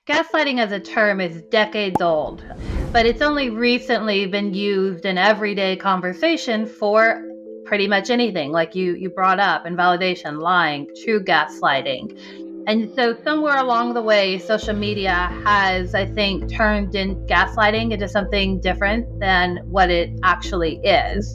Gaslighting as a term is decades old, but it's only recently been used in everyday conversation for pretty much anything, like you brought up, invalidation, lying, true gaslighting. And so somewhere along the way, social media has, I think, turned in gaslighting into something different than what it actually is.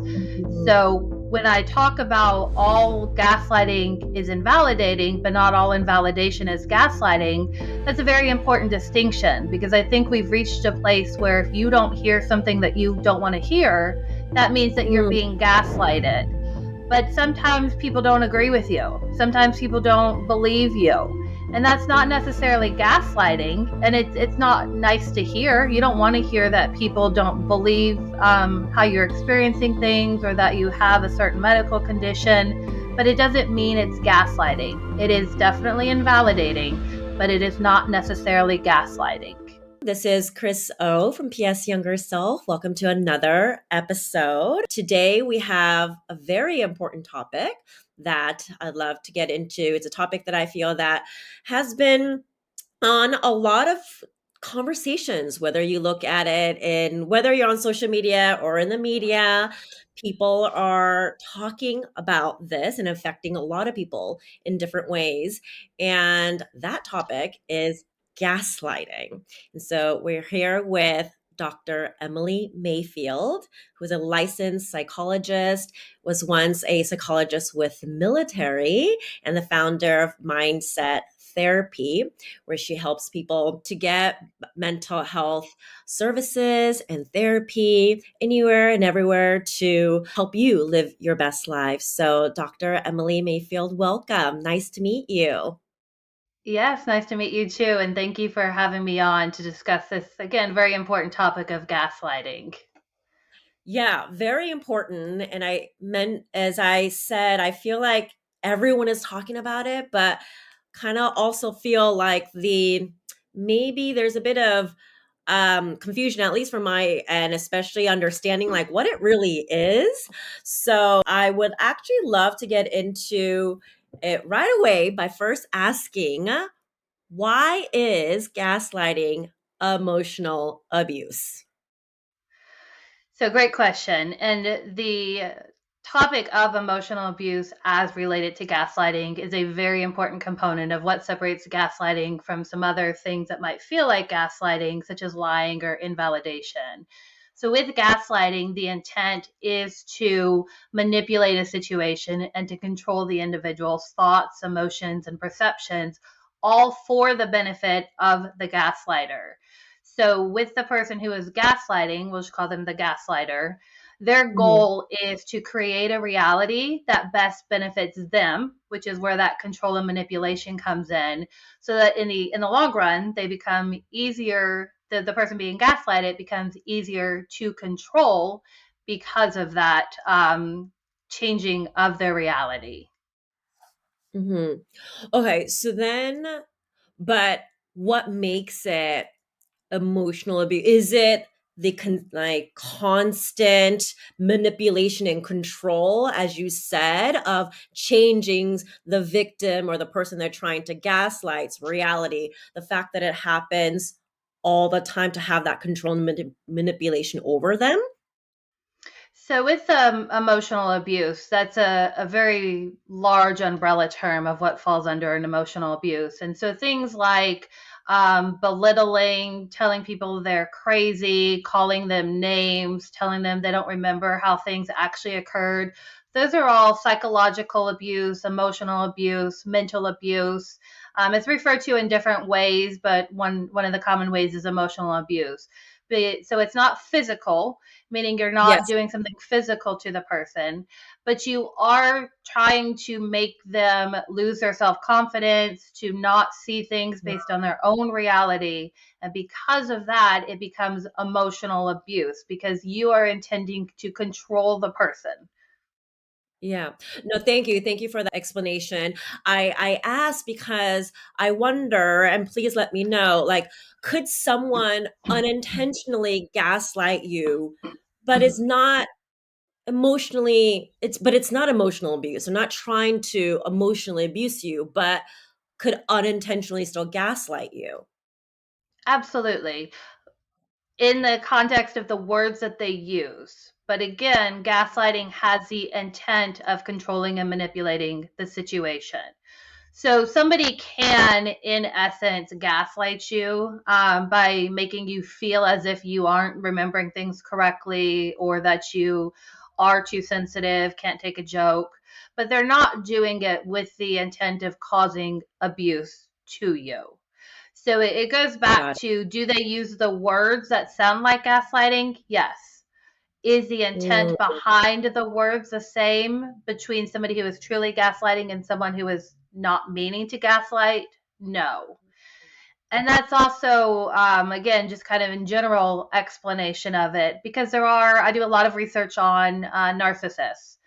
So when I talk about all gaslighting is invalidating, but not all invalidation is gaslighting, that's a very important distinction, because I think we've reached a place where if you don't hear something that you don't want to hear, that means that you're being gaslighted. But sometimes people don't agree with you. Sometimes people don't believe you. And that's not necessarily gaslighting. And it's not nice to hear. You don't want to hear that people don't believe how you're experiencing things, or that you have a certain medical condition. But it doesn't mean it's gaslighting. It is definitely invalidating, but it is not necessarily gaslighting. This is Chris O from PS Younger Self. Welcome to another episode. Today we have a very important topic that I'd love to get into. It's a topic that I feel that has been on a lot of conversations, whether you look at it in whether you're on social media or in the media. People are talking about this and affecting a lot of people in different ways. And that topic is gaslighting. And so we're here with Dr. Emily Mayfield, who's a licensed psychologist, was once a psychologist with the military, and the founder of Mindset Therapy, where she helps people to get mental health services and therapy anywhere and everywhere to help you live your best life. So, Dr. Emily Mayfield, welcome. Nice to meet you. Yes, nice to meet you too. And thank you for having me on to discuss this, again, very important topic of gaslighting. Yeah, very important. And I meant, as I said, I feel like everyone is talking about it, but kind of also feel like maybe there's a bit of confusion, at least from my end, especially understanding like what it really is. So I would actually love to get into it right away by first asking, why is gaslighting emotional abuse? So, great question. And the topic of emotional abuse as related to gaslighting is a very important component of what separates gaslighting from some other things that might feel like gaslighting, such as lying or invalidation. So, with gaslighting, the intent is to manipulate a situation and to control the individual's thoughts, emotions, and perceptions, all for the benefit of the gaslighter. So, with the person who is gaslighting, we'll just call them the gaslighter, their Mhm. goal is to create a reality that best benefits them, which is where that control and manipulation comes in, so that in the long run, they become easier. The person being gaslighted becomes easier to control because of that changing of their reality. Mhm. Okay, so then, but what makes it emotional abuse? Is it the like constant manipulation and control, as you said, of changing the victim or the person they're trying to gaslight's reality? The fact that it happens all the time to have that control and manipulation over them? So, with emotional abuse, that's a very large umbrella term of what falls under an emotional abuse. And so, things like belittling, telling people they're crazy, calling them names, telling them they don't remember how things actually occurred. Those are all psychological abuse, emotional abuse, mental abuse. It's referred to in different ways, but one of the common ways is emotional abuse. So it's not physical, meaning you're not Yes. doing something physical to the person, but you are trying to make them lose their self confidence, to not see things based on their own reality. And because of that, it becomes emotional abuse because you are intending to control the person. Yeah. No, thank you. Thank you for the explanation. I asked because I wonder, and please let me know, like, could someone unintentionally gaslight you, but it's not it's not emotional abuse. They're not trying to emotionally abuse you, but could unintentionally still gaslight you. Absolutely. In the context of the words that they use. But again, gaslighting has the intent of controlling and manipulating the situation. So somebody can, in essence, gaslight you by making you feel as if you aren't remembering things correctly or that you are too sensitive, can't take a joke, but they're not doing it with the intent of causing abuse to you. So it goes back Got it. to, do they use the words that sound like gaslighting? Yes. Is the intent Mm, behind the words the same between somebody who is truly gaslighting and someone who is not meaning to gaslight? No. And that's also, again, just kind of in general explanation of it, because I do a lot of research on narcissists,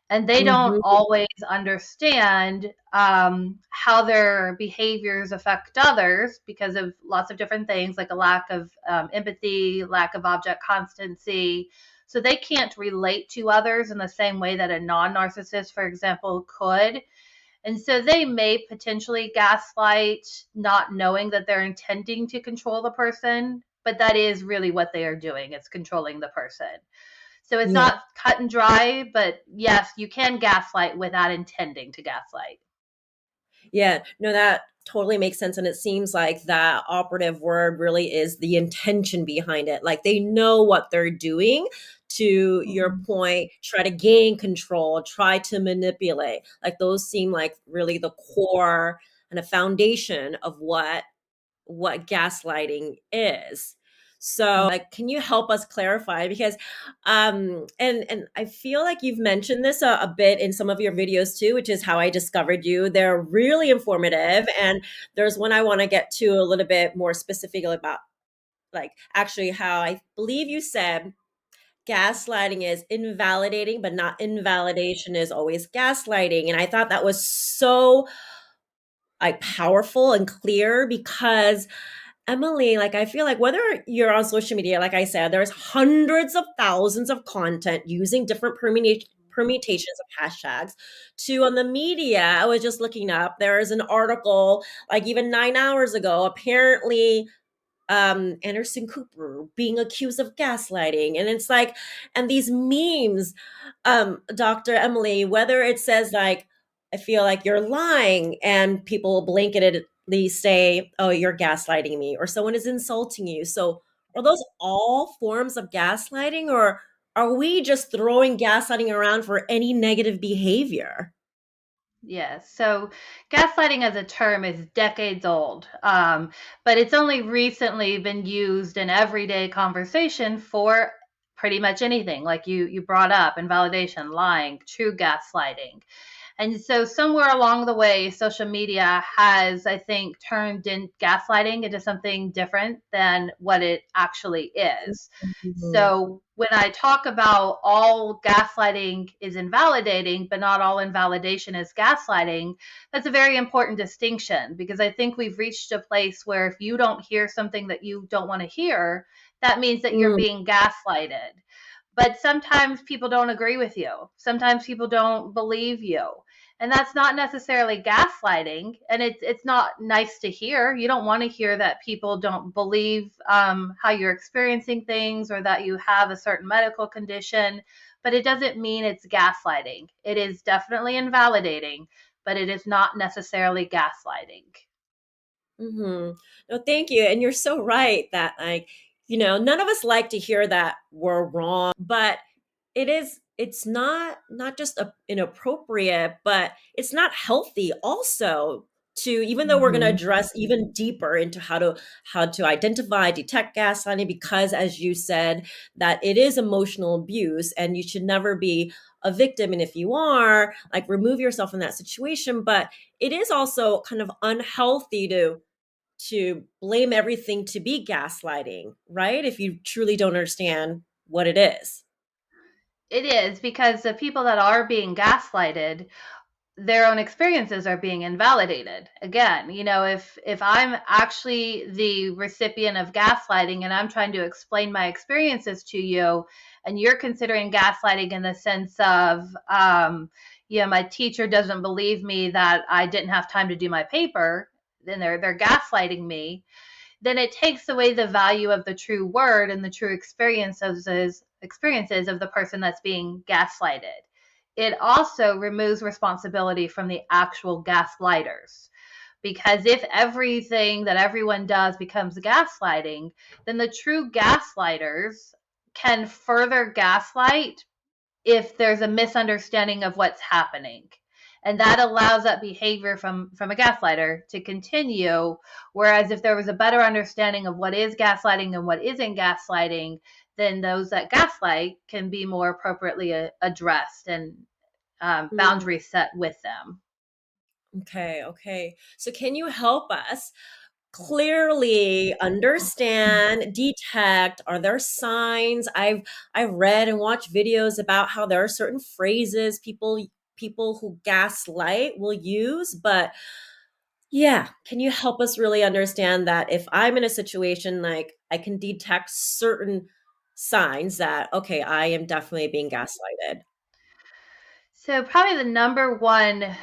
and they don't mhm. always understand how their behaviors affect others because of lots of different things, like a lack of empathy, lack of object constancy. So they can't relate to others in the same way that a non-narcissist, for example, could. And so they may potentially gaslight, not knowing that they're intending to control the person, but that is really what they are doing. It's controlling the person. So it's Yeah. not cut and dry, but yes, you can gaslight without intending to gaslight. Yeah, no, that totally makes sense. And it seems like that operative word really is the intention behind it. Like they know what they're doing to your Mhm. point, try to gain control, try to manipulate. Like those seem like really the core and a foundation of what gaslighting is. So, like, can you help us clarify? Because, and I feel like you've mentioned this a bit in some of your videos too, which is how I discovered you. They're really informative, and there's one I want to get to a little bit more specific about, like, actually how I believe you said gaslighting is invalidating, but not invalidation is always gaslighting. And I thought that was so like powerful and clear because Emily, like I feel like whether you're on social media, like I said, there's hundreds of thousands of content using different permutations of hashtags to on the media. I was just looking up, there is an article like even 9 hours ago, apparently Anderson Cooper being accused of gaslighting. And it's like, and these memes, Dr. Emily, whether it says like, I feel like you're lying, and people blanketedly say, oh, you're gaslighting me, or someone is insulting you. So are those all forms of gaslighting, or are we just throwing gaslighting around for any negative behavior? Yes. So gaslighting as a term is decades old, but it's only recently been used in everyday conversation for pretty much anything, like you brought up, invalidation, lying, true gaslighting. And so somewhere along the way, social media has, I think, turned in gaslighting into something different than what it actually is. Mhm. So when I talk about all gaslighting is invalidating, but not all invalidation is gaslighting, that's a very important distinction, because I think we've reached a place where if you don't hear something that you don't want to hear, that means that you're Mm, being gaslighted. But sometimes people don't agree with you. Sometimes people don't believe you. And that's not necessarily gaslighting, and it's not nice to hear. You don't want to hear that people don't believe how you're experiencing things, or that you have a certain medical condition, but it doesn't mean it's gaslighting. It is definitely invalidating, but it is not necessarily gaslighting. mhm. No, thank you. And you're so right that like, none of us like to hear that we're wrong, but it's not just inappropriate, but it's not healthy also to, even though we're going to Mm-hmm. address even deeper into how to identify, detect gaslighting, because as you said, that it is emotional abuse and you should never be a victim. And if you are, like remove yourself from that situation. But it is also kind of unhealthy to blame everything to be gaslighting, right? If you truly don't understand what it is. It is, because the people that are being gaslighted, their own experiences are being invalidated. Again, if I'm actually the recipient of gaslighting and I'm trying to explain my experiences to you, and you're considering gaslighting in the sense of my teacher doesn't believe me that I didn't have time to do my paper, then they're gaslighting me. then it takes away the value of the true word and the true experiences of the person that's being gaslighted. It also removes responsibility from the actual gaslighters. Because if everything that everyone does becomes gaslighting, then the true gaslighters can further gaslight if there's a misunderstanding of what's happening. And that allows that behavior from a gaslighter to continue. Whereas if there was a better understanding of what is gaslighting and what isn't gaslighting, then those that gaslight can be more appropriately addressed and Mm, boundaries set with them. okay, okay. So can you help us clearly understand, detect, are there signs? I've read and watched videos about how there are certain phrases people who gaslight will use, but yeah, can you help us really understand that if I'm in a situation, like I can detect certain signs that okay, I am definitely being gaslighted. So, probably the number one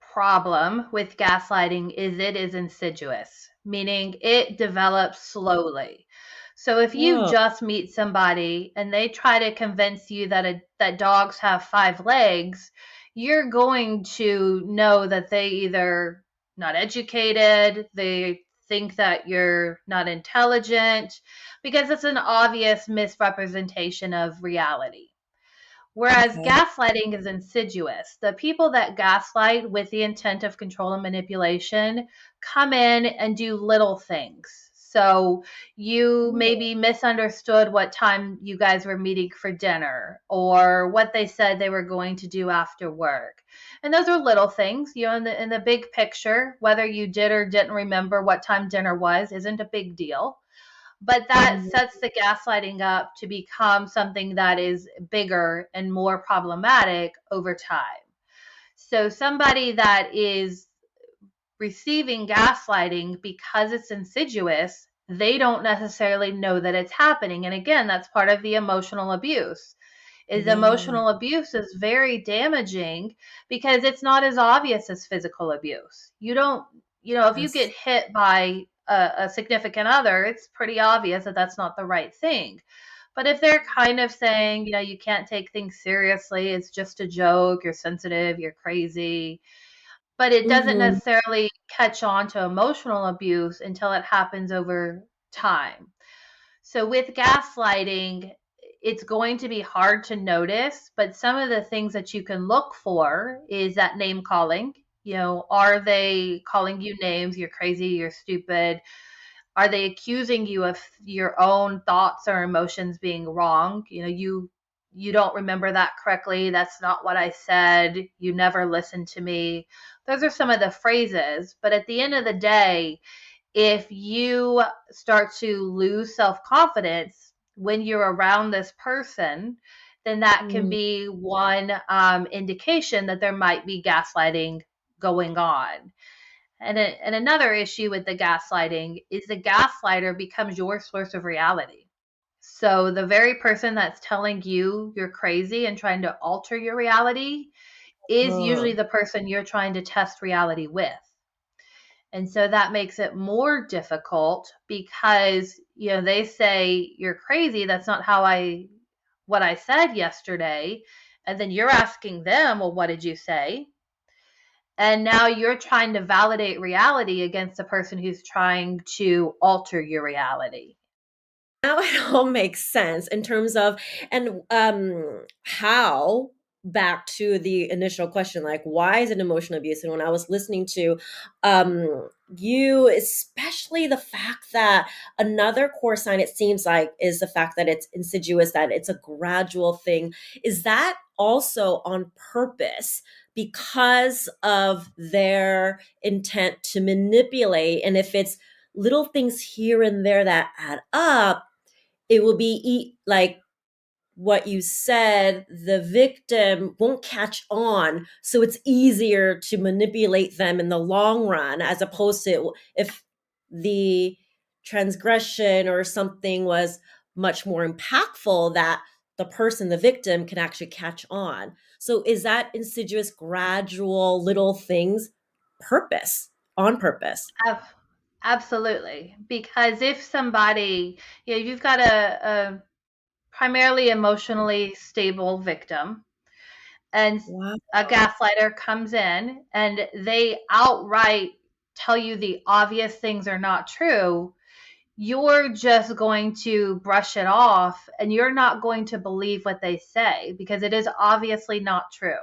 problem with gaslighting is it is insidious, meaning it develops slowly. So if you Oh, just meet somebody and they try to convince you that dogs have five legs, you're going to know that they either not educated, they think that you're not intelligent, because it's an obvious misrepresentation of reality. Whereas okay. gaslighting is insidious. The people that gaslight with the intent of control and manipulation come in and do little things. So you Oh, maybe misunderstood what time you guys were meeting for dinner or what they said they were going to do after work. And those are little things, in the big picture, whether you did or didn't remember what time dinner was isn't a big deal, but that mhm, sets the gaslighting up to become something that is bigger and more problematic over time. So, somebody that is receiving gaslighting because it's insidious, they don't necessarily know that it's happening. And again, that's part of the emotional abuse. Is yeah. emotional abuse is very damaging because it's not as obvious as physical abuse. You don't, if you get Yes. hit by a significant other, it's pretty obvious that that's not the right thing. But if they're kind of saying, you can't take things seriously, it's just a joke, you're sensitive, you're crazy, but it doesn't Mhm. necessarily catch on to emotional abuse until it happens over time. So with gaslighting, it's going to be hard to notice, but some of the things that you can look for is that name calling. Are they calling you names? You're crazy, you're stupid. Are they accusing you of your own thoughts or emotions being wrong? You don't remember that correctly. That's not what I said. You never listened to me. Those are some of the phrases, but at the end of the day, if you start to lose self confidence when you're around this person, then that can Mm. be one indication that there might be gaslighting going on. And another issue with the gaslighting is the gaslighter becomes your source of reality. So the very person that's telling you you're crazy and trying to alter your reality is usually Oh. the person you're trying to test reality with. And so that makes it more difficult because, they say you're crazy. That's not what I said yesterday. And then you're asking them, well, what did you say? And now you're trying to validate reality against a person who's trying to alter your reality. Now it all makes sense in terms of and how back to the initial question, like why is it emotional abuse? And when I was listening to you, especially the fact that another core sign, it seems like, is the fact that it's insidious, that it's a gradual thing. Is that also on purpose because of their intent to manipulate? And if it's little things here and there that add up, it will be like what you said, the victim won't catch on, so it's easier to manipulate them in the long run, as opposed to if the transgression or something was much more impactful, that the person, the victim, can actually catch on. So is that insidious gradual little things purpose, on purpose? Absolutely. Because if somebody, you've got a primarily emotionally stable victim, and Wow. a gaslighter comes in and they outright tell you the obvious things are not true, you're just going to brush it off and you're not going to believe what they say because it is obviously not true.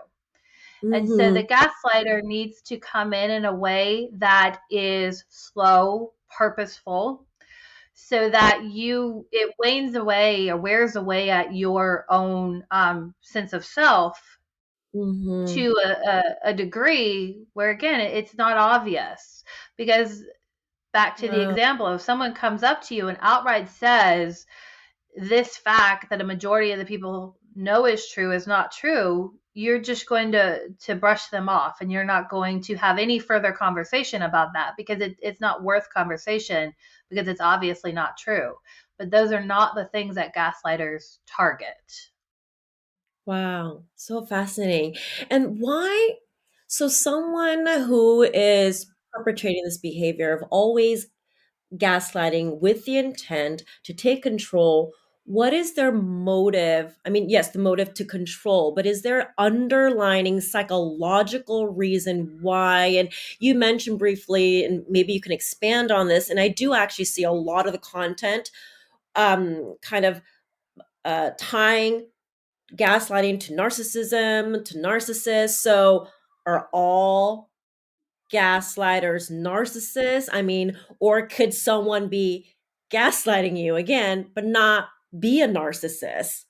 And so the Mm-hmm. gaslighter needs to come in a way that is slow, purposeful, so that it wanes away or wears away at your own sense of self Mm-hmm. to a degree where, again, it's not obvious. Because back to the Wow. example, if someone comes up to you and outright says this fact that a majority of the people know is true is not true, you're just going to brush them off and you're not going to have any further conversation about that because it's not worth conversation because it's obviously not true. But those are not the things that gaslighters target. Wow. So fascinating. And why? So, someone who is perpetrating this behavior of always gaslighting with the intent to take control, what is their motive? I mean, yes, the motive to control, but is there underlining psychological reason why? And you mentioned briefly, and maybe you can expand on this. And I do actually see a lot of the content kind of tying gaslighting to narcissism, to narcissists. So are all gaslighters narcissists? I mean, or could someone be gaslighting you again, but not be a narcissist?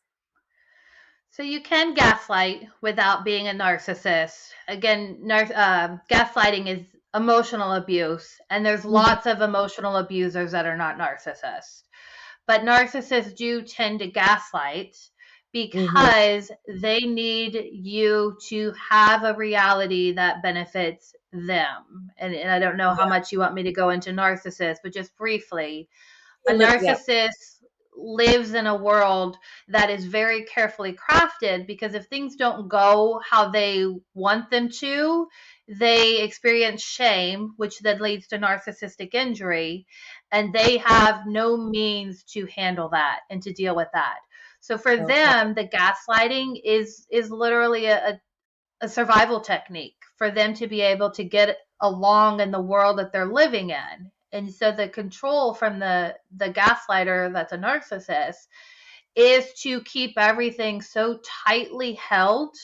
So you can gaslight without being a narcissist. Again, gaslighting is emotional abuse, and there's Mhm. lots of emotional abusers that are not narcissists. But narcissists do tend to gaslight Mhm. because they need you to have a reality that benefits them. And I don't know how Yeah. much you want me to go into narcissists, but just briefly, A a Yep. narcissist lives in a world that is very carefully crafted because if things don't go how they want them to, they experience shame, which then leads to narcissistic injury, and they have no means to handle that and to deal with that. So for Okay. them, the gaslighting is literally a survival technique for them to be able to get along in the world that they're living in. And so the control from the gaslighter that's a narcissist is to keep everything so tightly held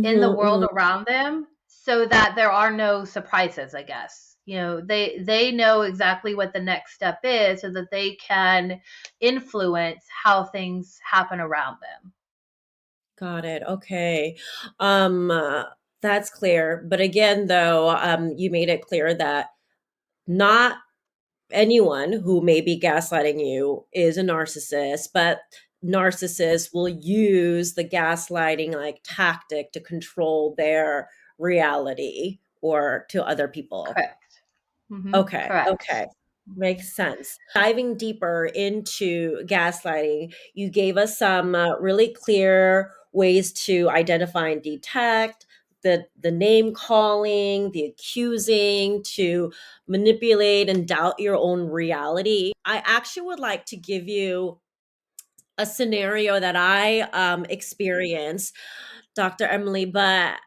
in the Mhm. world Mhm. around them so that there are no surprises, I guess. They know exactly what the next step is so that they can influence how things happen around them. Got it. Okay. Um, uh, that's clear. But again, though, you made it clear that not anyone who may be gaslighting you is a narcissist, but narcissists will use the gaslighting like tactic to control their reality or to other people. Correct. Okay, Correct. okay. Makes sense. Diving deeper into gaslighting, you gave us some really clear ways to identify and detect the name calling, the accusing, to manipulate and doubt your own reality. I actually would like to give you a scenario that I experienced, Dr. Emily, but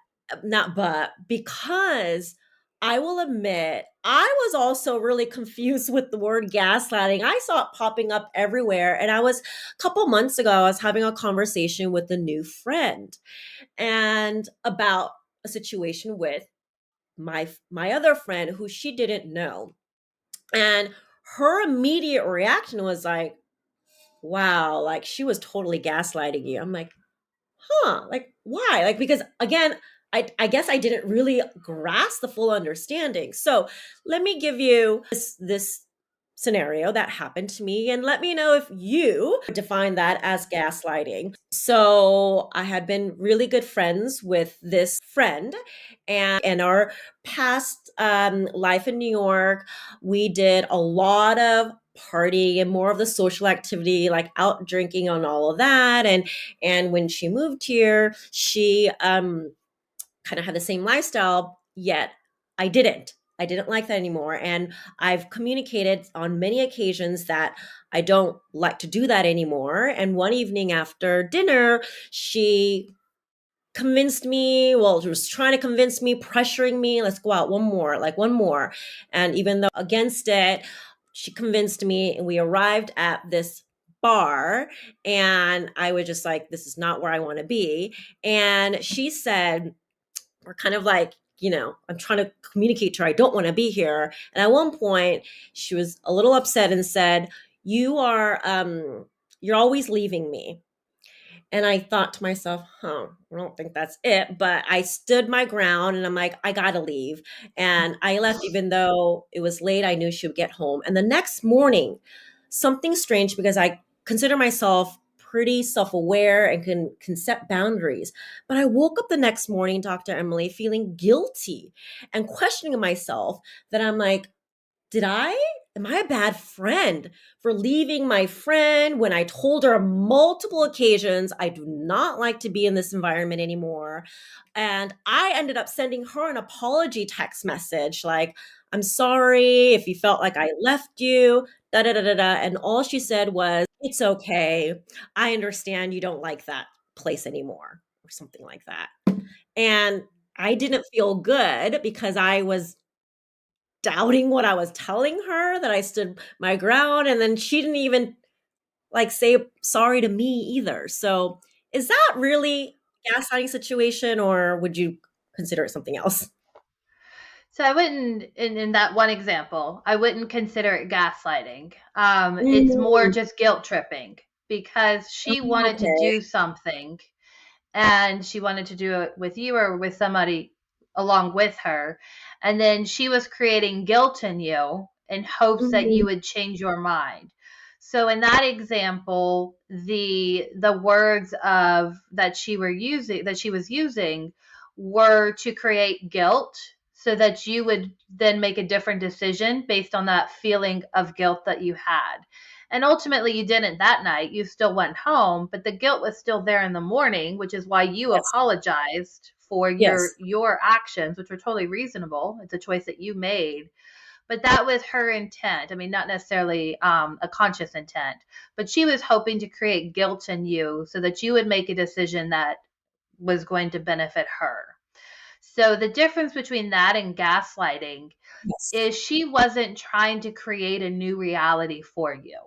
not but because I will admit I was also really confused with the word gaslighting. I saw it popping up everywhere. And a couple months ago, I was having a conversation with a new friend and about a situation with my other friend who she didn't know. And her immediate reaction was like, wow, like she was totally gaslighting you. I'm like, huh, like why? Like, because again, I guess I didn't really grasp the full understanding. So let me give you this scenario that happened to me and let me know if you define that as gaslighting. So I had been really good friends with this friend, and in our past life in New York, we did a lot of partying and more of the social activity, like out drinking and all of that. And when she moved here, she kind of had the same lifestyle, yet I didn't. I didn't like that anymore. And I've communicated on many occasions that I don't like to do that anymore. And one evening after dinner, she convinced me, well, she was trying to convince me, pressuring me, let's go out one more, like one more. And even though against it, she convinced me, and we arrived at this bar, and I was just like, this is not where I want to be. And she said, we're kind of like, I'm trying to communicate to her, I don't want to be here. And at one point, she was a little upset and said, you're always leaving me. And I thought to myself, I don't think that's it. But I stood my ground and I'm like, I gotta leave. And I left even though it was late. I knew she would get home. And the next morning, something strange, because I consider myself pretty self-aware and can set boundaries. But I woke up the next morning, Dr. Emily, feeling guilty and questioning myself, that I'm like, did I am I a bad friend for leaving my friend when I told her on multiple occasions I do not like to be in this environment anymore? And I ended up sending her an apology text message like, I'm sorry if you felt like I left you, da da da da da. And all she said was, it's okay. I understand you don't like that place anymore, or something like that. And I didn't feel good because I was doubting what I was telling her, that I stood my ground, and then she didn't even like say sorry to me either. So is that really gaslighting situation, or would you consider it something else? So I wouldn't, in that one example, I wouldn't consider it gaslighting. It's more Mm, just guilt tripping because she wanted to okay. do something and she wanted to do it with you or with somebody along with her. And then she was creating guilt in you in hopes that you Mhm. would change your mind. So in that example, the words of that she was using were to create guilt so that you would then make a different decision based on that feeling of guilt that you had. And ultimately, you didn't that night. You still went home, but the guilt was still there in the morning, which is why you Yes. apologized for Yes. your actions, which were totally reasonable. It's a choice that you made, but that was her intent. I mean, not necessarily a conscious intent, but she was hoping to create guilt in you so that you would make a decision that was going to benefit her. So the difference between that and gaslighting Yes. is she wasn't trying to create a new reality for you.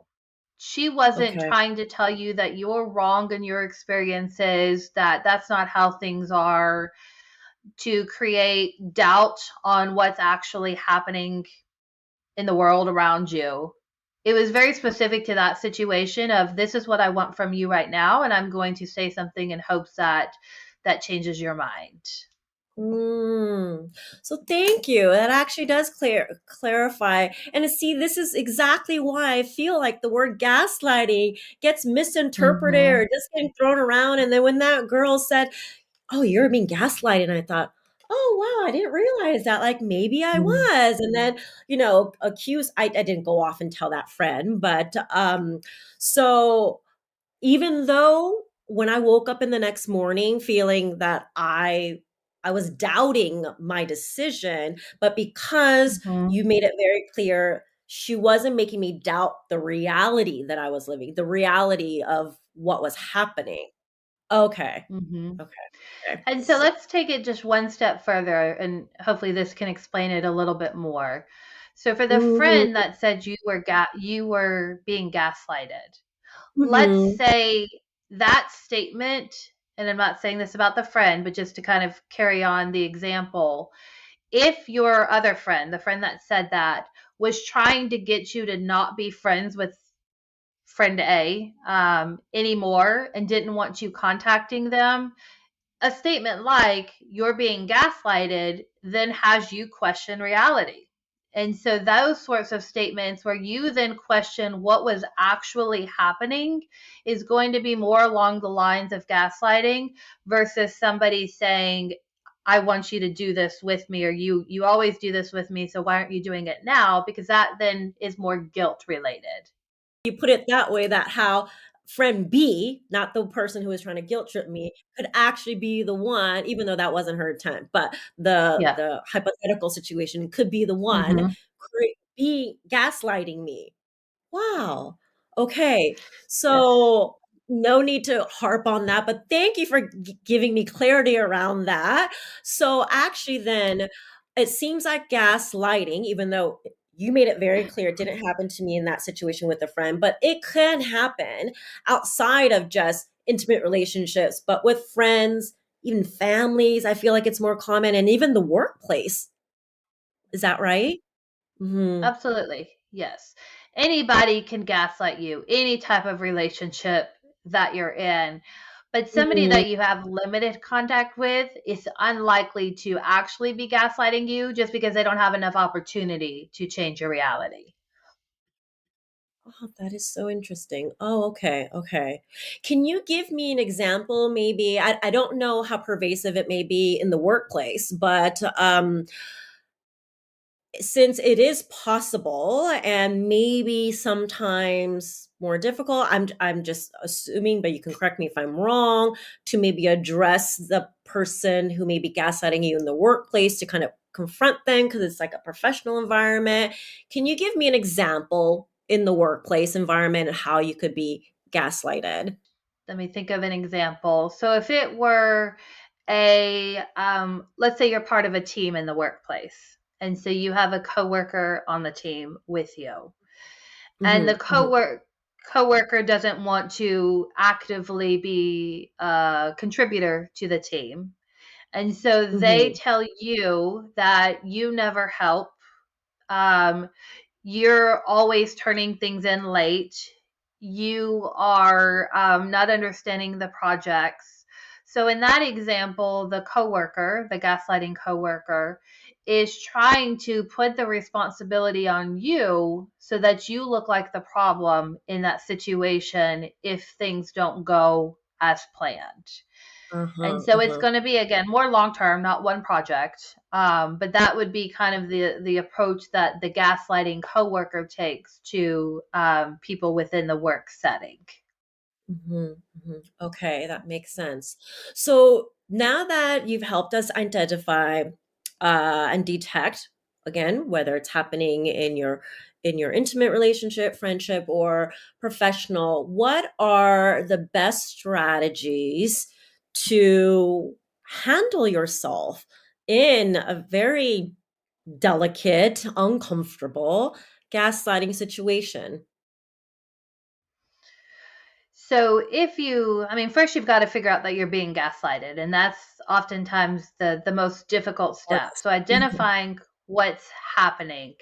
She wasn't Okay. trying to tell you that you're wrong in your experiences, that that's not how things are, to create doubt on what's actually happening in the world around you. It was very specific to that situation of this is what I want from you right now, and I'm going to say something in hopes that that changes your mind. Mm. So thank you. That actually does clarify. And to see, this is exactly why I feel like the word gaslighting gets misinterpreted Mm-hmm. or just getting thrown around. And then when that girl said, "Oh, you're being gaslighted," I thought, "Oh wow, I didn't realize that. Like maybe I was." And then accuse. I didn't go off and tell that friend, but so even though when I woke up in the next morning feeling that I was doubting my decision, but because Mm-hmm. you made it very clear, she wasn't making me doubt the reality that I was living, the reality of what was happening. Okay. Mm-hmm. Okay. Okay. And so let's take it just one step further, and hopefully this can explain it a little bit more. So for the Mhm. friend that said you were being gaslighted, let's Mhm. say that statement, and I'm not saying this about the friend, but just to kind of carry on the example, if your other friend, the friend that said that, was trying to get you to not be friends with friend A anymore and didn't want you contacting them, a statement like "you're being gaslighted" then has you question reality. And so those sorts of statements where you then question what was actually happening is going to be more along the lines of gaslighting versus somebody saying, I want you to do this with me, or you always do this with me, so why aren't you doing it now? Because that then is more guilt related. You put it that way, that how friend B, not the person who was trying to guilt trip me, could actually be the one, even though that wasn't her intent, but Yeah. the hypothetical situation could be the one Hmm. be gaslighting me. Wow. Okay. Yes. So no need to harp on that, but thank you for giving me clarity around that. So actually, then it seems like gaslighting, even though you made it very clear it didn't happen to me in that situation with a friend, but it can happen outside of just intimate relationships, but with friends, even families. I feel like it's more common, and even the workplace. Is that right? Hmm. Absolutely. Yes. Anybody can gaslight you, any type of relationship that you're in. But somebody Hmm. that you have limited contact with is unlikely to actually be gaslighting you just because they don't have enough opportunity to change your reality. Oh, that is so interesting. Oh, okay, okay. Can you give me an example? Maybe I don't know how pervasive it may be in the workplace, but since it is possible and maybe sometimes more difficult, I'm just assuming, but you can correct me if I'm wrong, to maybe address the person who may be gaslighting you in the workplace to kind of confront them because it's like a professional environment. Can you give me an example in the workplace environment and how you could be gaslighted? Let me think of an example. So if it were let's say you're part of a team in the workplace, and so you have a coworker on the team with you, and the Hmm. Hmm. coworker doesn't want to actively be a contributor to the team, and so they Hmm. tell you that you never help. Um, you're always turning things in late. You are not understanding the projects. So, in that example, the coworker, the gaslighting coworker, is trying to put the responsibility on you so that you look like the problem in that situation if things don't go as planned. And Uh-huh. so it's Uh-huh. going to be again more long term, not one project. But that would be kind of the approach that the gaslighting coworker takes to people within the work setting. Mhm, mhm. Okay, that makes sense. So now that you've helped us identify and detect again whether it's happening in your intimate relationship, friendship, or professional, what are the best strategies to handle yourself in a very delicate, uncomfortable gaslighting situation? So if you, I mean, first you've got to figure out that you're being gaslighted, and that's oftentimes the most difficult step. So Mhm, identifying what's happening.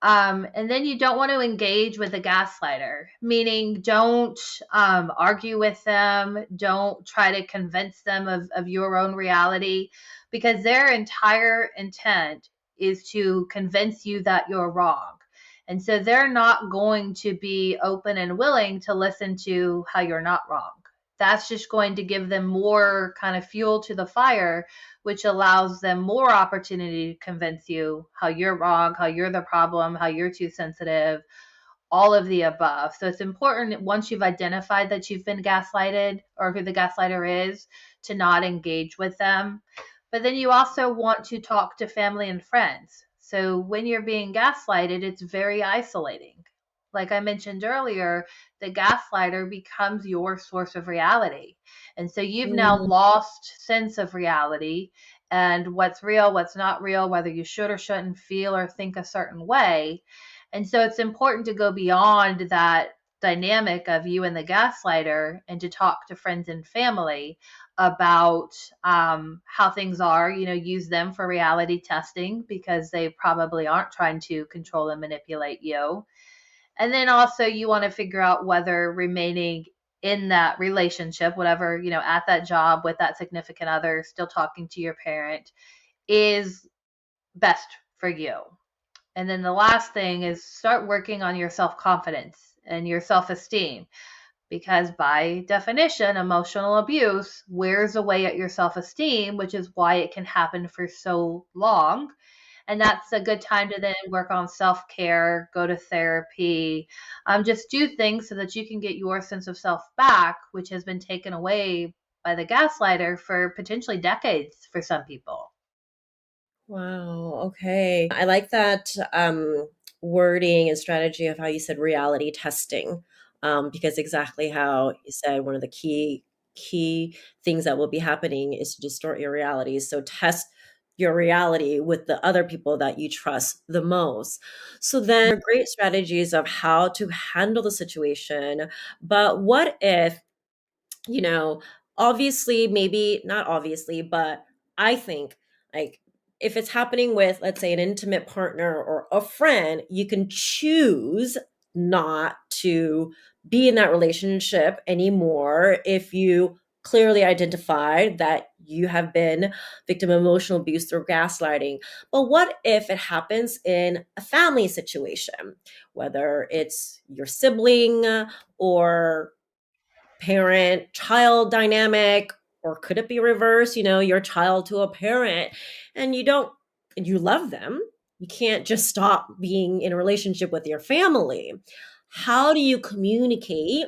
And then you don't want to engage with the gaslighter, meaning don't argue with them, don't try to convince them of your own reality, because their entire intent is to convince you that you're wrong. And so they're not going to be open and willing to listen to how you're not wrong. That's just going to give them more kind of fuel to the fire, which allows them more opportunity to convince you how you're wrong, how you're the problem, how you're too sensitive, all of the above. So it's important once you've identified that you've been gaslighted or who the gaslighter is to not engage with them. But then you also want to talk to family and friends. So when you're being gaslighted, it's very isolating. Like I mentioned earlier, the gaslighter becomes your source of reality. And so you've now mhm, lost sense of reality and what's real, what's not real, whether you should or shouldn't feel or think a certain way. And so it's important to go beyond that dynamic of you and the gaslighter and to talk to friends and family about how things are, use them for reality testing because they probably aren't trying to control and manipulate you. And then also you want to figure out whether remaining in that relationship, whatever, at that job with that significant other, still talking to your parent is best for you. And then the last thing is start working on your self confidence and your self esteem because, by definition, emotional abuse wears away at your self esteem, which is why it can happen for so long. And that's a good time to then work on self care, go to therapy, just do things so that you can get your sense of self back, which has been taken away by the gaslighter for potentially decades for some people. Wow. Okay. I like that wording and strategy of how you said reality testing, because exactly how you said one of the key things that will be happening is to distort your reality. So test your reality with the other people that you trust the most. So then, great strategies of how to handle the situation. But what if, you know, obviously, maybe not obviously, but I think like if it's happening with, let's say, an intimate partner or a friend, you can choose not to be in that relationship anymore if you clearly identified that you have been victim of emotional abuse or gaslighting. But what if it happens in a family situation, whether it's your sibling or parent child dynamic, or could it be reverse, your child to a parent, and you love them, you can't just stop being in a relationship with your family. How do you communicate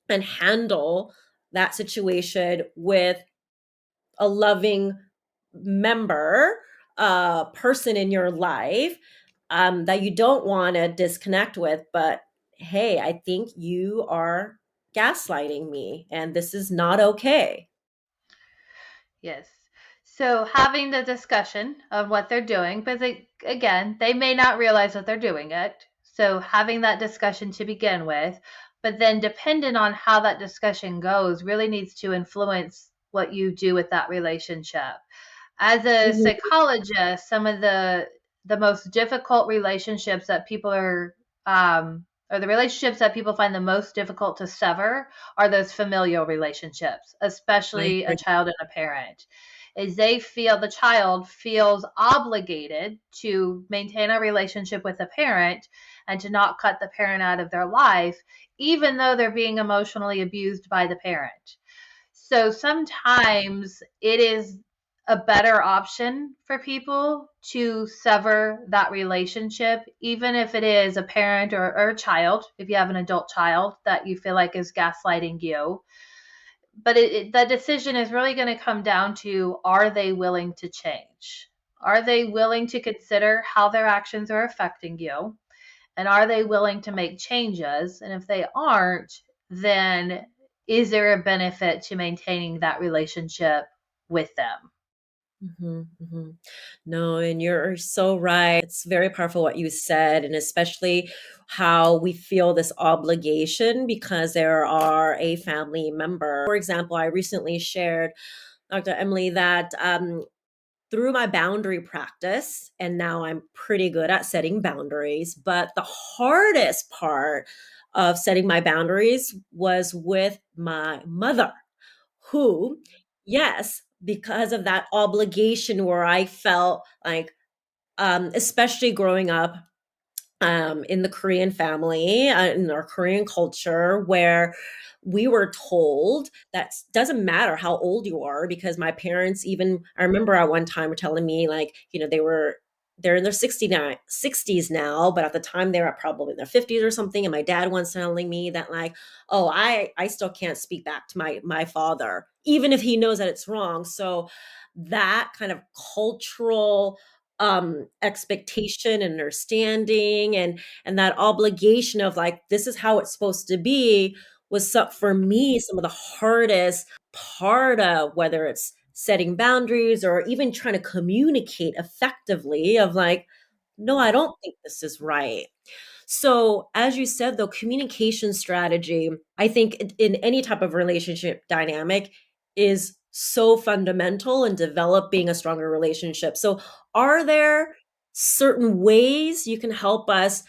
and handle that situation with a loving member, person in your life, that you don't want to disconnect with, but hey, I think you are gaslighting me and this is not okay. Yes. So having the discussion of what they're doing, because again, they may not realize that they're doing it. So having that discussion to begin with, but then dependent on how that discussion goes, really needs to influence what you do with that relationship. As a Mhm. psychologist, some of the most difficult relationships that people are or the relationships that people find the most difficult to sever are those familial relationships, I especially a agree. child and a parent. Is the child feels obligated to maintain a relationship with the parent and to not cut the parent out of their life, even though they're being emotionally abused by the parent. So sometimes it is a better option for people to sever that relationship, even if it is a parent or a child, if you have an adult child that you feel like is gaslighting you. But the decision is really going to come down to, are they willing to change? Are they willing to consider how their actions are affecting you? And are they willing to make changes? And if they aren't, then is there a benefit to maintaining that relationship with them? Mhm, mhm. No, and you're so right. It's very powerful what you said, and especially how we feel this obligation because there are a family member. For example, I recently shared, Dr. Emily, that through my boundary practice, and now I'm pretty good at setting boundaries. But the hardest part of setting my boundaries was with my mother, who, yes, because of that obligation where I felt like, especially growing up in the Korean family, in our Korean culture, where we were told that doesn't matter how old you are, because my parents, even I remember at one time were telling me like, they're in their 60s now, but at the time they were probably in their 50s or something. And my dad once telling me that like, oh, I still can't speak back to my father, even if he knows that it's wrong. So that kind of cultural expectation and understanding, and that obligation of like, this is how it's supposed to be, was for me some of the hardest part of whether it's setting boundaries or even trying to communicate effectively of like, no, I don't think this is right. So, as you said, though, communication strategy, I think in any type of relationship dynamic is so fundamental in developing a stronger relationship. So, are there certain ways you can help us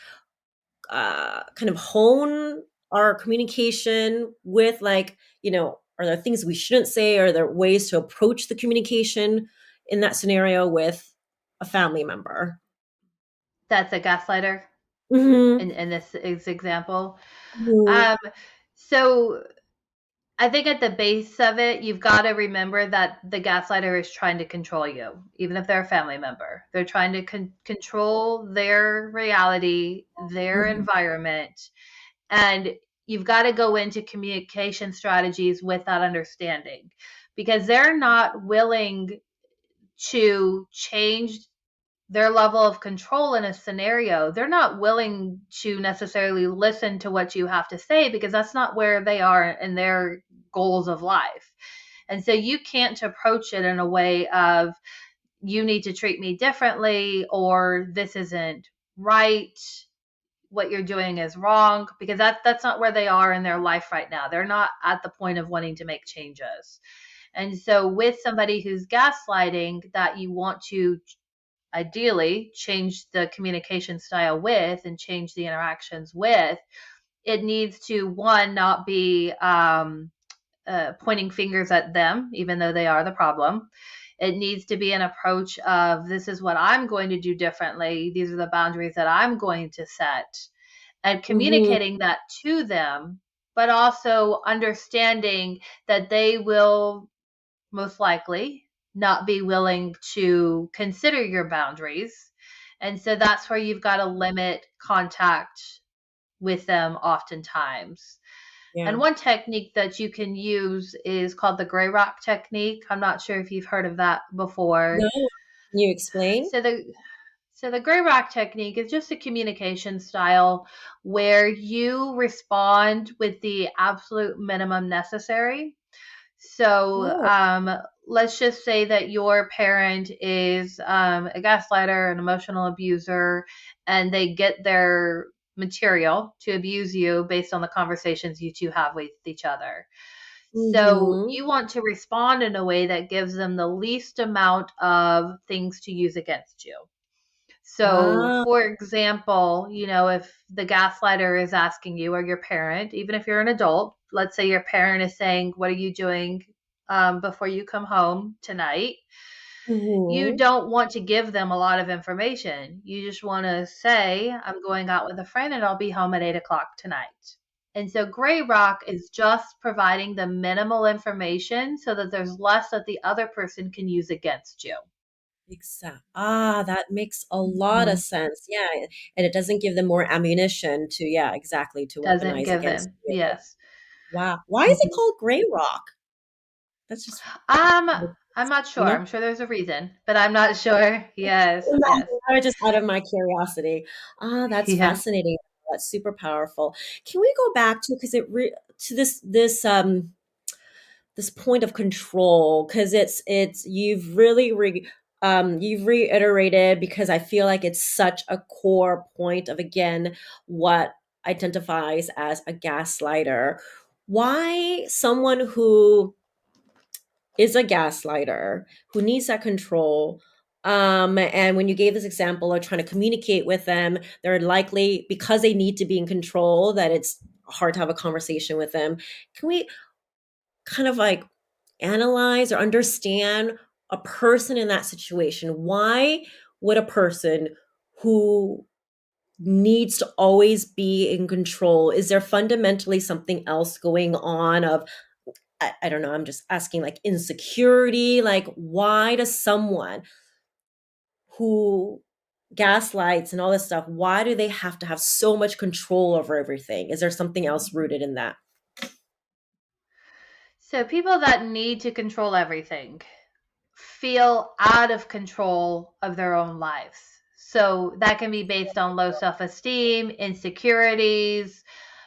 kind of hone our communication with, like, are there things we shouldn't say? Are there ways to approach the communication in that scenario with a family member? That's a gaslighter Hmm. in this example. Hmm. Um, so I think at the base of it, you've got to remember that the gaslighter is trying to control you, even if they're a family member. They're trying to control their reality, their Mhm. environment, and you've got to go into communication strategies with that understanding because they're not willing to change their level of control in a scenario. They're not willing to necessarily listen to what you have to say because that's not where they are in their goals of life. And so you can't approach it in a way of, you need to treat me differently, or this isn't right, what you're doing is wrong, because that's not where they are in their life right now. They're not at the point of wanting to make changes. And so with somebody who's gaslighting that you want to ideally change the communication style with and change the interactions with, it needs to, one, not be pointing fingers at them, even though they are the problem. It needs to be an approach of, this is what I'm going to do differently. These are the boundaries that I'm going to set, and Mhm. communicating that to them, but also understanding that they will most likely not be willing to consider your boundaries. And so that's where you've got to limit contact with them oftentimes. And Yeah. one technique that you can use is called the gray rock technique. I'm not sure if you've heard of that before. No, can you explain? So the gray rock technique is just a communication style where you respond with the absolute minimum necessary. So Oh. let's just say that your parent is a gaslighter, an emotional abuser, and they get their material to abuse you based on the conversations you two have with each other. So Mhm. you want to respond in a way that gives them the least amount of things to use against you. So, Ah. for example, if the gaslighter is asking you, or your parent, even if you're an adult, let's say your parent is saying, "What are you doing before you come home tonight?" You Mhm. don't want to give them a lot of information. You just want to say, "I'm going out with a friend and I'll be home at 8 o'clock tonight." And so, Gray Rock is just providing the minimal information so that there's less that the other person can use against you. That makes a lot of Mhm. sense. Yeah, and it doesn't give them more ammunition to, yeah, exactly, to Doesn't weaponize give against them, you. yes. Wow. Why is it Mhm. called gray rock? That's just, Um, you I'm not sure. know? I'm sure there's a reason, but I'm not sure. Yes, yes. Just out of my curiosity. Ah, that's Yeah. fascinating. That's super powerful. Can we go back to, because to this point of control, because it's you've reiterated, because I feel like it's such a core point of, again, what identifies as a gaslighter. Why someone who is a gaslighter, who needs that control, and when you gave this example of trying to communicate with them, they're likely, because they need to be in control, that it's hard to have a conversation with them. Can we kind of like analyze or understand a person in that situation? Why would a person who needs to always be in control, is there fundamentally something else going on of, I don't know, I'm just asking, like insecurity? Like, why does someone who gaslights and all this stuff, why do they have to have so much control over everything? Is there something else rooted in that? So people that need to control everything feel out of control of their own lives. So that can be based on low self esteem, insecurities,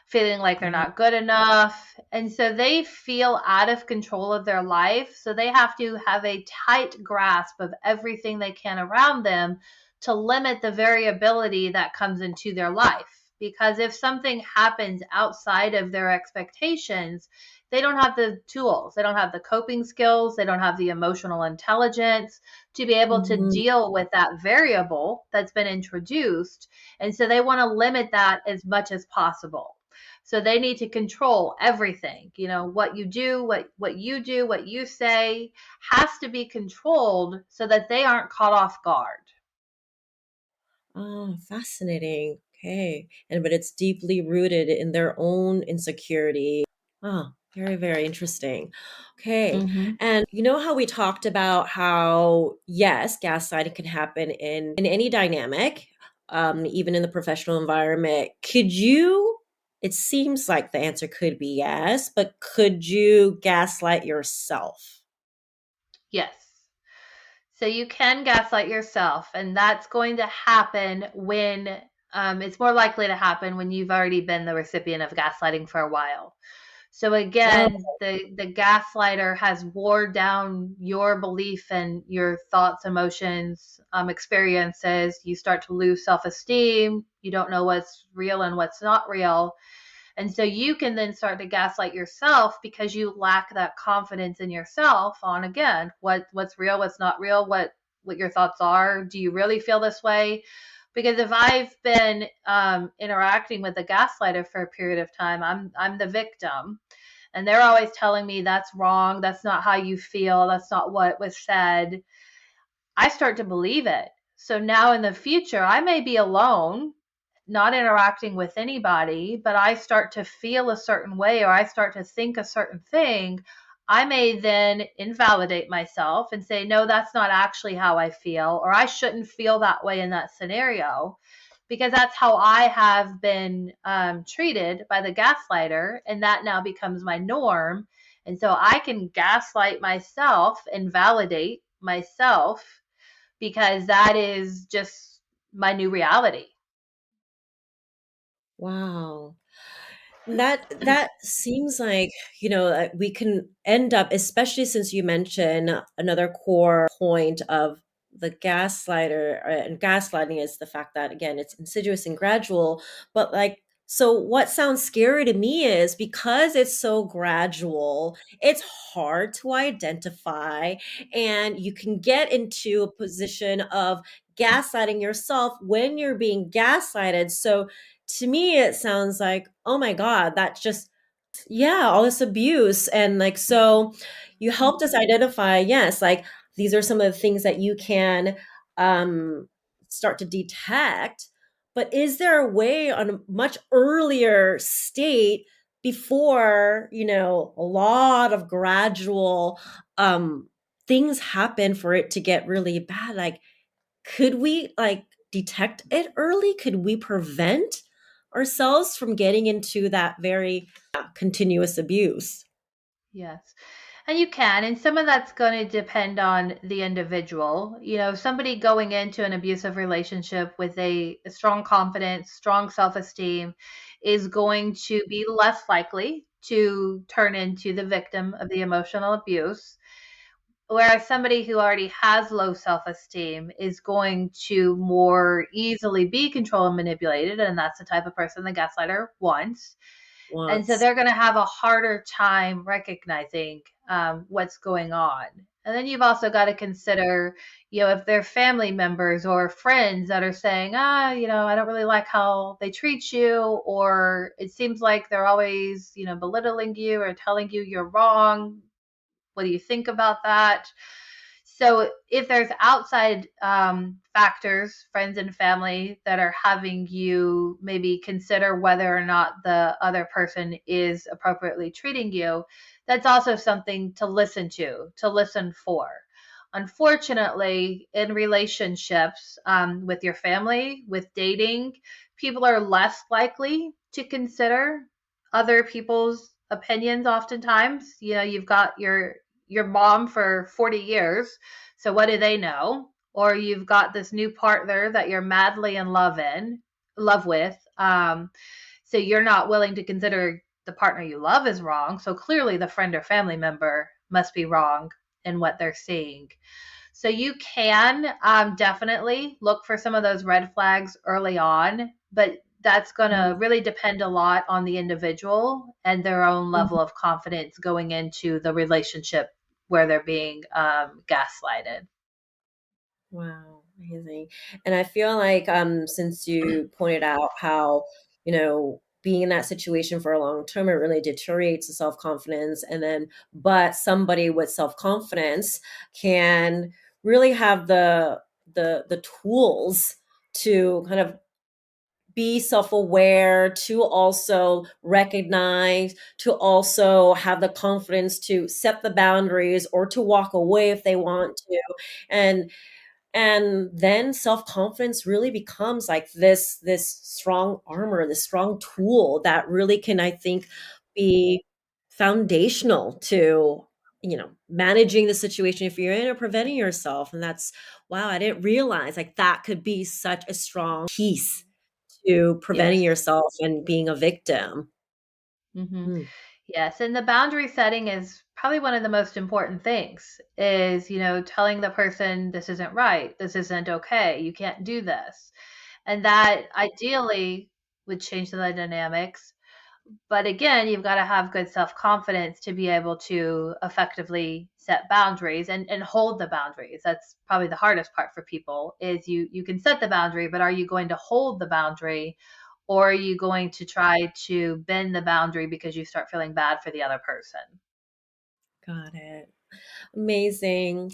feeling like they're Uh, not good enough. And so they feel out of control of their life. So they have to have a tight grasp of everything they can around them to limit the variability that comes into their life. Because if something happens outside of their expectations, they don't have the tools, they don't have the coping skills, they don't have the emotional intelligence to be able to mhm. deal with that variable that's been introduced. And so they want to limit that as much as possible. So they need to control everything. What you do, what you do, what you say has to be controlled so that they aren't caught off guard. Oh, fascinating. Okay. And but it's deeply rooted in their own insecurity. Ah. Very, very interesting. Okay. Hmm. And you know how we talked about how, yes, gaslighting can happen in any dynamic, even in the professional environment. Could you, it seems like the answer could be yes, but could you gaslight yourself? Yes. So you can gaslight yourself, and that's going to happen when it's more likely to happen when you've already been the recipient of gaslighting for a while. So Oh, again, the gaslighter has wore down your belief and your thoughts, emotions, experiences. You start to lose self-esteem. You don't know what's real and what's not real. And so you can then start to gaslight yourself because you lack that confidence in yourself on again, what's real, what's not real, what your thoughts are. Do you really feel this way? Because if I've been interacting with a gaslighter for a period of time, I'm the victim, and they're always telling me that's wrong, that's not how you feel, that's not what was said. I start to believe it. So now in the future, I may be alone, not interacting with anybody, but I start to feel a certain way or I start to think a certain thing. I may then invalidate myself and say, no, that's not actually how I feel, or I shouldn't feel that way in that scenario, because that's how I have been treated by the gaslighter. And that now becomes my norm. And so I can gaslight myself and validate myself because that is just my new reality. wow. That seems like, we can end up, especially since you mentioned another core point of the gaslighter and gaslighting is the fact that again it's insidious and gradual. But like, so what sounds scary to me is because it's so gradual, it's hard to identify, and you can get into a position of gaslighting yourself when you're being gaslighted. So to me it sounds like, oh my god, that's just, yeah, all this abuse. And like, so you helped us identify, yes, like these are some of the things that you can um start to detect. But is there a way on a much earlier state, before a lot of gradual things happen, for it to get really bad? Like, could we like detect it early? Could we prevent ourselves from getting into that very continuous abuse? Yes. And you can, and some of that's going to depend on the individual. Somebody going into an abusive relationship with a strong confidence, strong self esteem is going to be less likely to turn into the victim of the emotional abuse. Whereas somebody who already has low self esteem is going to more easily be controlled and manipulated. And that's the type of person the gaslighter wants. And so Wants. they're going to have a harder time recognizing what's going on. And then you've also got to consider, if they're family members or friends that are saying, I don't really like how they treat you, or it seems like they're always, belittling you or telling you you're wrong. What do you think about that? So if there's outside factors, friends and family, that are having you maybe consider whether or not the other person is appropriately treating you, that's also something to listen for. Unfortunately, in relationships, with your family, with dating, people are less likely to consider other people's opinions oftentimes. You've got your mom for 40 years, so what do they know? Or you've got this new partner that you're madly in love with. So you're not willing to consider the partner you love is wrong. So clearly the friend or family member must be wrong in what they're seeing. So you can definitely look for some of those red flags early on, but that's going to really depend a lot on the individual and their own level Mhm. of confidence going into the relationship where they're being gaslighted. Wow, amazing. And I feel like since you pointed out how, being in that situation for a long term, it really deteriorates the self-confidence. And then, but somebody with self-confidence can really have the tools to kind of be self-aware, to also recognize, to also have the confidence to set the boundaries or to walk away if they want to. And then self-confidence really becomes like this strong armor, this strong tool that really can, I think, be foundational to, managing the situation if you're in, or preventing yourself. And that's, wow, I didn't realize like that could be such a strong piece to preventing Yes. yourself and being a victim. Hmm. Mm, Yes, and the boundary setting is probably one of the most important things is, telling the person this isn't right, this isn't okay, you can't do this. And that ideally would change the dynamics. But again, you've got to have good self-confidence to be able to effectively set boundaries and hold the boundaries. That's probably the hardest part for people is you can set the boundary, but are you going to hold the boundary, or are you going to try to bend the boundary because you start feeling bad for the other person? got it. Amazing.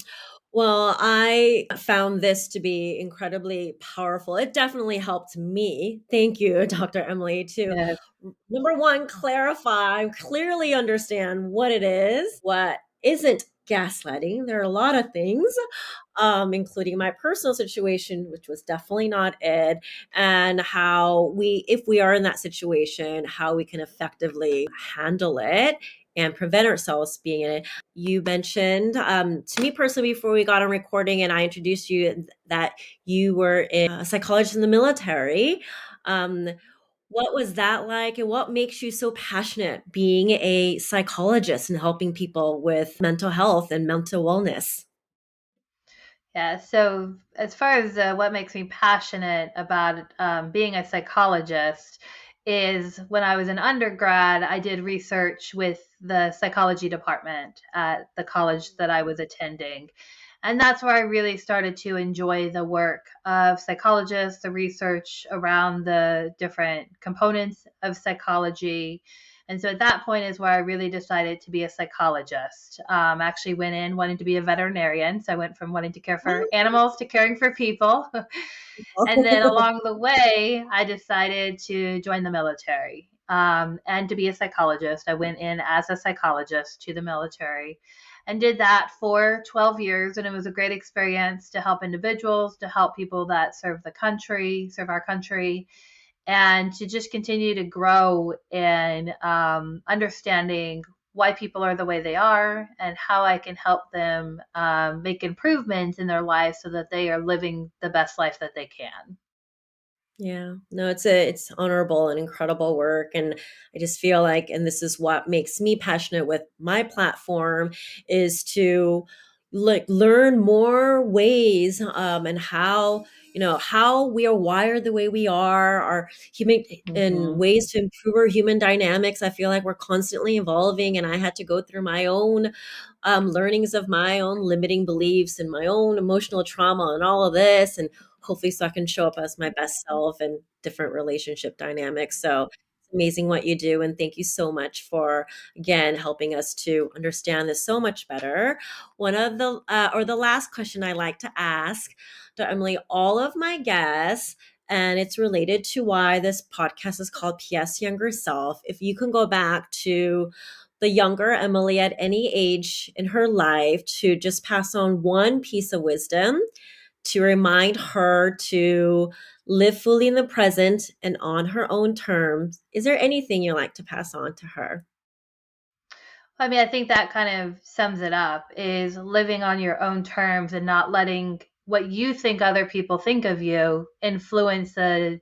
Well, I found this to be incredibly powerful. It definitely helped me. Thank you, Dr. Emily, to Yes. number one, clarify, clearly understand what it is, what isn't gaslighting. There are a lot of things, including my personal situation, which was definitely not it, and how we, if we are in that situation, how we can effectively handle it and prevent ourselves being in it. You mentioned, to me personally, before we got on recording and I introduced you, that you were a psychologist in the military. Um, what was that like, and what makes you so passionate being a psychologist and helping people with mental health and mental wellness? Yeah. So, as far as what makes me passionate about being a psychologist, is when I was an undergrad, I did research with the psychology department at the college that I was attending. And that's where I really started to enjoy the work of psychologists, the research around the different components of psychology. And so at that point is where I really decided to be a psychologist. Actually went in wanting to be a veterinarian. So I went from wanting to care for animals to caring for people. And then along the way, I decided to join the military and to be a psychologist. I went in as a psychologist to the military and did that for 12 years. And it was a great experience to help individuals, to help people that serve the country, serve our country, and to just continue to grow in understanding why people are the way they are and how I can help them make improvements in their lives so that they are living the best life that they can. Yeah. No, it's honorable and incredible work. And I just feel like, and this is what makes me passionate with my platform, is to like learn more ways, and how, how we are wired the way we are, our human, and Hmm. ways to improve our human dynamics. I feel like we're constantly evolving, and I had to go through my own learnings of my own limiting beliefs and my own emotional trauma and all of this. And hopefully, so I can show up as my best self in different relationship dynamics. So it's amazing what you do. And thank you so much for, again, helping us to understand this so much better. One of the, or the last question I like to ask, Dr. Emily, all of my guests, and it's related to why this podcast is called PS Younger Self. If you can go back to the younger Emily at any age in her life to just pass on one piece of wisdom to remind her to live fully in the present and on her own terms, is there anything you like to pass on to her? I mean, I think that kind of sums it up is living on your own terms and not letting what you think other people think of you influence the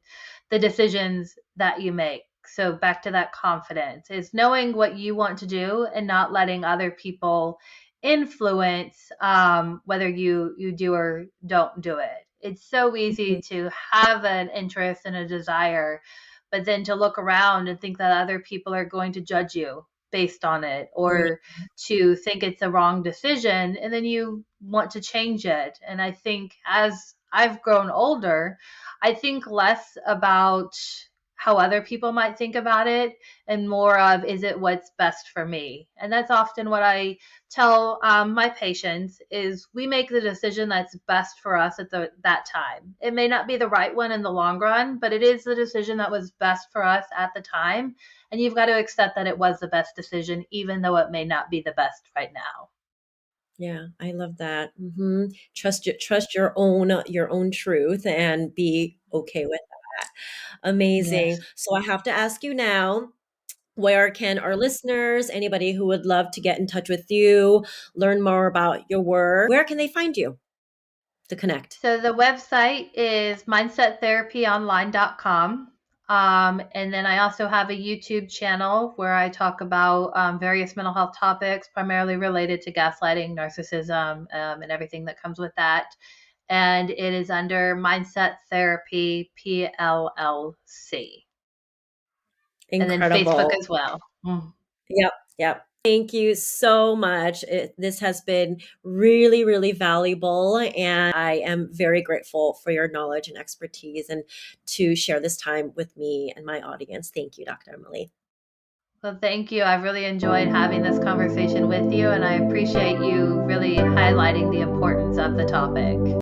decisions that you make. So back to that confidence is knowing what you want to do and not letting other people influence whether you do or don't do it. It's so easy to have an interest and a desire, but then to look around and think that other people are going to judge you based on it, Mhm. or to think it's a wrong decision and then you want to change it. And I think as I've grown older, I think less about how other people might think about it, and more of, is it what's best for me? And that's often what I tell my patients is, we make the decision that's best for us at that time. It may not be the right one in the long run, but it is the decision that was best for us at the time. And you've got to accept that it was the best decision, even though it may not be the best right now. Yeah, I love that. Trust your own truth and be okay with that. Yes. Amazing. So I have to ask you now, where can our listeners, anybody who would love to get in touch with you, learn more about your work, where can they find you to connect? So the website is mindsettherapyonline.com. And then I also have a YouTube channel where I talk about various mental health topics, primarily related to gaslighting, narcissism, and everything that comes with that. And it is under Mindset Therapy PLLC. And then Facebook Incredible. as well. Mm. Yep, yep. Thank you so much. This has been really, really valuable. And I am very grateful for your knowledge and expertise and to share this time with me and my audience. Thank you, Dr. Emily. Well, thank you. I've really enjoyed having this conversation with you, and I appreciate you really highlighting the importance of the topic.